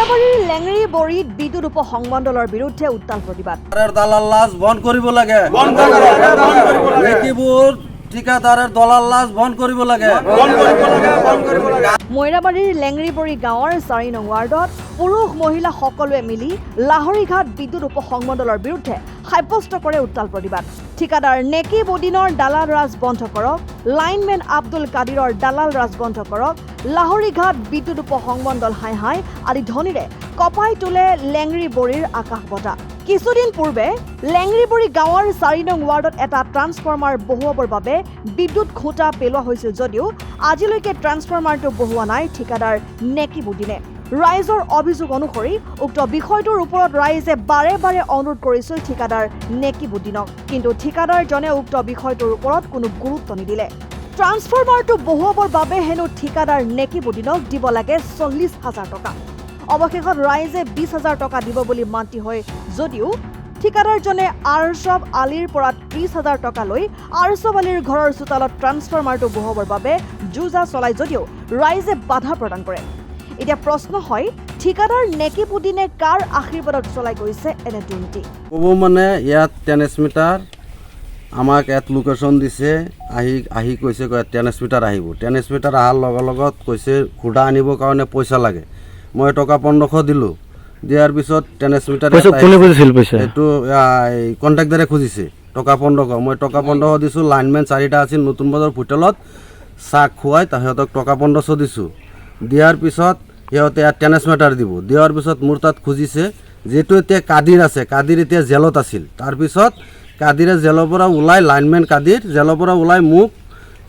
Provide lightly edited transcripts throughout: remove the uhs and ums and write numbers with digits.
মইৰাবাৰীৰ লেংৰি বৰিত বিদ্যুৎ উপসংমণ্ডলৰ বিৰুদ্ধে উত্তাল প্ৰতিবাদ। দালাল লাজ বন্ধ কৰিব লাগে, ঠিকাদাৰেৰ দলাল লাজ বন্ধ কৰিব লাগে। মইৰাবাৰীৰ লেংৰিবৰী গাঁৱৰ 4 নং ৱাৰ্ডত পুৰুষ মহিলা সকলোৱে মিলি লাহৰীঘাট বিদ্যুৎ উপসংমণ্ডলৰ বিৰুদ্ধে সাব্যস্ত কৰে উত্তাল প্ৰতিবাদ। ঠিকাদাৰ নেকিব উদ্দিনৰ দালাল ৰাজ বন্ধ কৰক, লাইনমেন আব্দুল কাদিৰৰ দালাল ৰাজ বন্ধ কৰক, লাহৰীঘাট বিদ্যুৎ উপসংমণ্ডল হাই হাই আদি ধ্বনিৰে কপাই তোলে লেংৰিবৰীৰ আকাশ বতাহ। কিছুদিন পূৰ্বে লেংৰিবৰী গাঁৱৰ 4 নং ৱাৰ্ডত এটা ট্ৰান্সফৰ্মাৰ বহুৱাবৰ বাবে বিদ্যুৎ খুঁটা পেলোৱা হৈছিল যদিও আজিলৈকে ট্ৰান্সফৰ্মাৰটো বহুৱা নাই ঠিকাদাৰ নেকিব উদ্দিনে। ৰাইজৰ অভিযোগ অনুসৰি উক্ত বিষয়টোৰ ওপৰত ৰাইজে বাৰে বাৰে অনুৰোধ কৰিছিল ঠিকাদাৰ নেকিব উদ্দিনক, কিন্তু ঠিকাদাৰজনে উক্ত বিষয়টোৰ ওপৰত কোনো গুৰুত্ব নিদিলে। ট্ৰান্সফৰ্মাৰটো বহুৱাবৰ বাবে হেনো ঠিকাদাৰ নেকিব উদ্দিনক দিব লাগে 40,000 টকা। অৱশেষত ৰাইজে 20,000 টকা দিব বুলি মান্তি হয় যদিও ঠিকাদাৰজনে আৰছব আলীৰ পৰা 30,000 টকা লৈ আৰছব আলীৰ ঘৰৰ চোতালত ট্ৰান্সফৰ্মাৰটো বহুৱাবৰ বাবে যুঁজা চলাই যদিও ৰাইজে বাধা প্ৰদান কৰে। এতিয়া প্ৰশ্ন হয়, ঠিকাদাৰ নেকিব উদ্দিনে কাৰ আশীৰ্বাদত চলাই গৈছে এনে দুৰ্নীতি? ক'ব মানে ইয়াত ট্ৰেন্সমিটাৰ আমাক ইয়াত লোকেশ্যন দিছে, আহি কৈছে ট্ৰেন্সমিটাৰ আহিব। ট্ৰেন্সমিটাৰ অহাৰ লগত কৈছে খুদা আনিবৰ কাৰণে পইচা লাগে। মই টকা 1500 দিলোঁ। দিয়াৰ পিছত ট্ৰেন্সমিটাৰ এইটো কণ্ট্ৰেক্টাৰে খুজিছে টকা 1500। মই টকা 1500 দিছোঁ। লাইনমেন 4টা আছিল নতুন বজাৰ হোটেলত, চাহ খুৱাই সিহঁতক টকা 1500 দিছোঁ। দিয়াৰ পিছত সিহঁতে ইয়াত ট্ৰেন্সমিটাৰ দিব। দিয়াৰ পিছত মোৰ তাত খুজিছে, যিটো এতিয়া কাদিৰ আছে, কাদিৰ এতিয়া জেলত আছিল। তাৰপিছত কাদিৰে জেলৰ পৰা ওলাই, লাইনমেন কাদিৰ জেলৰ পৰা ওলাই মোক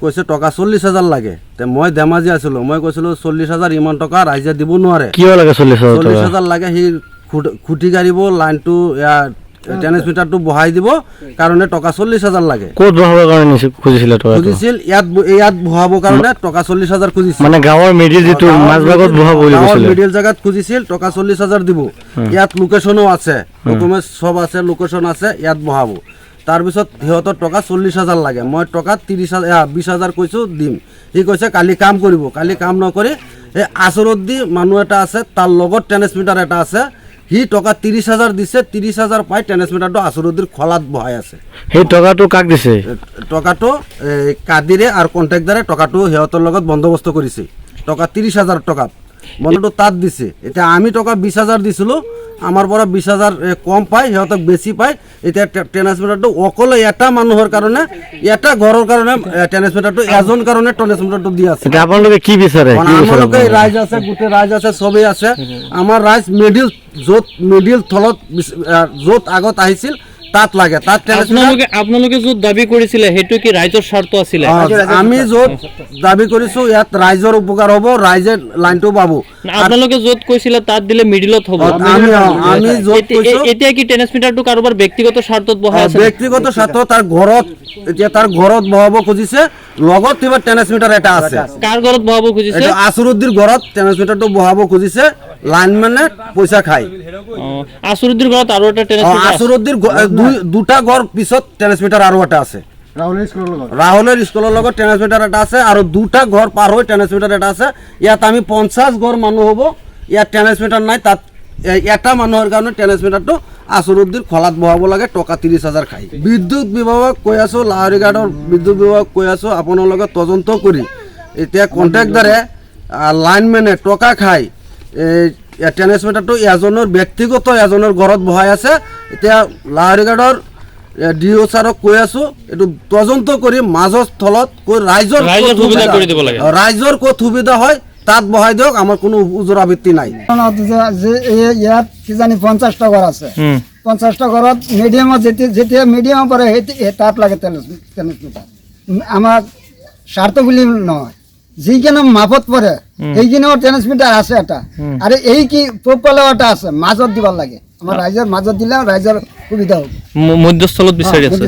কৈছে টকা 40,000 লাগে। তে মই ধেমাজি আছিলোঁ, মই কৈছিলোঁ 40,000 ইমান টকা ৰাইজে দিব নোৱাৰে। কিয় লাগে 40,000 লাগে? সি খুঁটি গাড়িব, লাইনটো ট্ৰেন্সমিটাৰটো বহাই দিব কাৰণে টকা 40,000 লাগে। ক'ত বহাবৰ কাৰণে খুজিছিল? খুজিছিল ইয়াত বহাবৰ কাৰণে টকা 40,000 খুজিছিল। মানে গাঁৱৰ মিডিল যিটো মাজভাগত বহাব বুলি কৈছিল, মিডিল জাগাত খুজিছিল টকা 40,000 দিব। ইয়াত লোকেশ্যনো আছে, ডকুমেণ্ট চব আছে, লোকেশ্যন আছে, ইয়াত বহাব। তাৰপিছত সিহঁতৰ টকা 40,000 লাগে। মই টকা 20,000 কৈছোঁ দিম। সি কৈছে কালি কাম কৰিব। কালি কাম নকৰি এই আচৰদ্দি মানুহ এটা আছে, তাৰ লগত ট্ৰেন্সমিটাৰ এটা আছে, সি টকা 30,000 দিছে। 30,000 পাই ট্ৰেন্সমিটাৰটো আচৰদ্দিৰ খলাত বহাই আছে। সেই টকাটো কাক দিছে? টকাটো কাদিৰে আৰু কণ্ট্ৰেক্টাৰে টকাটো সিহঁতৰ লগত বন্দোবস্ত কৰিছে। টকা 30,000 টকাত মনটো তাত দিছে। এতিয়া আমি টকা 20,000 দিছিলোঁ, আমাৰ পৰা 20,000 কম পায়, সিহঁতক বেছি পায়। এতিয়া ট্ৰেন্সমিটাৰটো অকলে এটা মানুহৰ কাৰণে, এটা ঘৰৰ কাৰণে ট্ৰেন্সমিটাৰটো এজন কাৰণে ট্ৰেন্সমিটাৰটো দি আছে। আপোনালোকে কি বিচাৰে? আমালোকে ৰাইজ আছে, গোটেই ৰাইজ আছে, চবেই আছে। আমাৰ ৰাইজ মিডিল থলত য'ত আগত আহিছিল তাত লাগে। তাত আপোনালোকে য'ত দাবী কৰিছিলে সেইটো কি ৰাইজৰ স্বাৰ্থ আছিলে? আমি য'ত দাবী কৰিছোঁ ইয়াত ৰাইজৰ উপকাৰ হ'ব, ৰাইজে লাইনটো পাব। আপোনালোকে য'ত কৈছিলে তাত দিলে মিডিলত হ'ব। আমি য'ত কৈছোঁ এতিয়া কি ট্ৰেন্সমিটাৰটো কাৰোবাৰ ব্যক্তিগত স্বাৰ্থত বহাই আছে? ব্যক্তিগত স্বাৰ্থ তাৰ ঘৰত, এতিয়া তাৰ ঘৰত বহাব খুজিছে। লগত কিবা ট্ৰেন্সমিটাৰ এটা আছে। কাৰ ঘৰত বহাব খুজিছে? আছৰুদ্দিৰ ঘৰত ট্ৰেন্সমিটাৰটো বহাব খুজিছে। লাইনমেনে পইচা খায়। আছৰুদ্দিৰ ঘৰত আৰু এটা ট্ৰেন্সমিটাৰ? আছৰুদ্দিৰ দুটা ঘৰ পিছত ট্ৰেন্সমিটাৰ আৰু এটা আছে। ৰাহুলেৰ স্কুলৰ লগত ট্ৰেন্সমিটাৰ এটা আছে, আৰু দুটা ঘৰ পাৰ হৈ ট্ৰেন্সমিটাৰ এটা আছে। ইয়াত আমি 50 ঘৰ মানুহ হ'ব, ইয়াত ট্ৰেন্সমিটাৰ নাই। তাত এটা মানুহৰ কাৰণে ট্ৰেন্সমিটাৰটো আছৰুদ্দিৰ খলাত বহাব লাগে, টকা 30,000 খায়। বিদ্যুৎ বিভাগক কৈ আছোঁ, লাহৰীঘাটৰ বিদ্যুৎ বিভাগক কৈ আছোঁ, আপোনালোকে তদন্ত কৰি এতিয়া কণ্ট্ৰেক্টাৰে লাইনমেনে টকা খায়। ট্ৰেন্সমিটাৰটো এজনৰ ব্যক্তিগত এজনৰ ঘৰত বহাই আছে। এতিয়া লাহৰীঘাটৰ DO ছাৰক কৈ আছোঁ, এইটো তদন্ত কৰি মাজৰ স্থলত ৰাইজৰ ক'ত সুবিধা হয় তাত বহাই দিয়ক। আমাৰ কোনো ওজৰ আবৃত্তি নাই। ইয়াত কিজানি 50টা ঘৰ আছে। 50টা ঘৰত মিডিয়ামত যেতিয়া মিডিয়ামৰ পৰা তাত লাগে ট্ৰেন্সমিটাৰ। আমাক স্বাৰ্থ বুলি নহয়, যিকোনো মাপত পৰে সেইখিনিও ট্ৰেন্সমিটাৰ আছে এটা, আৰু এই কি পূবফালেও এটা আছে, মাজত দিব লাগে। আমাৰ ৰাইজৰ মাজত দিলে ৰাইজৰ সুবিধা হ'ব। মধ্যস্থলত বিচাৰি আছে।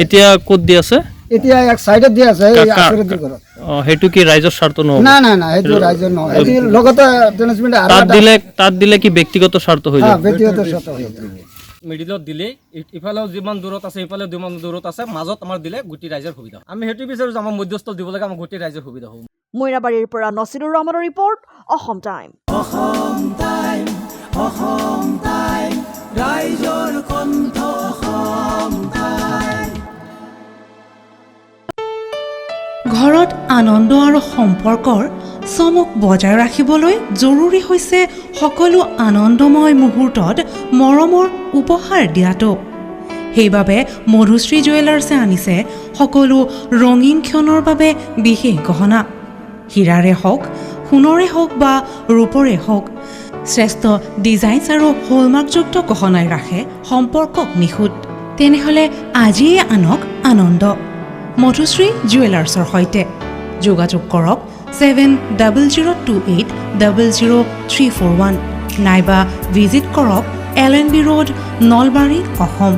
এতিয়া ক'ত দি আছে? এতিয়া এক সাইডত দি আছে, এই আছৰুদ্দিৰ ঘৰত। সেইটো কি ৰাইজৰ স্বাৰ্থ নহয়? না, সেইটো ৰাইজৰ নহয়। লগতে ট্ৰেন্সমিটাৰ তাত দিলে কি ব্যক্তিগত স্বাৰ্থ হৈ যায়? ব্যক্তিগত স্বাৰ্থ হৈ যায়। মিডিলত দিলে ইফালেও যিমান দূৰত আছে ইফালেও যিমান দূৰত আছে, মাজত আমাৰ দিলে গোটেই ৰাইজৰ সুবিধা। আমি সেইটো বিচাৰোঁ যে আমাৰ মধ্যস্থল দিব লাগে, আমাৰ গোটেই ৰাইজৰ সুবিধা হ'ব। মইৰাবাৰীৰ পৰা নছিৰুৰ ৰহমানৰ ৰিপৰ্ট, অসম টাইম। আনন্দ আৰু সম্পৰ্কৰ চমক বজাই ৰাখিবলৈ জৰুৰী হৈছে সকলো আনন্দময় মুহূৰ্তত মৰমৰ উপহাৰ দিয়াটো। সেইবাবে মধুশ্ৰী জুৱেলাৰ্ছে আনিছে সকলো ৰঙীন ক্ষণৰ বাবে বিশেষ গহনা। হীৰাৰে হওক, সোণৰে হওক বা ৰূপৰে হওক, শ্ৰেষ্ঠ ডিজাইনছ আৰু হলমাৰ্কযুক্ত গহনাই ৰাখে সম্পৰ্কক নিখুঁত। তেনেহ'লে আজিয়ে আনক আনন্দ মধুশ্ৰী জুৱেলাৰ্ছৰ সৈতে। যোগাযোগ কৰক 7002800341 নাইবা ভিজিট কৰক LNB ৰোড, নলবাৰী, অসম।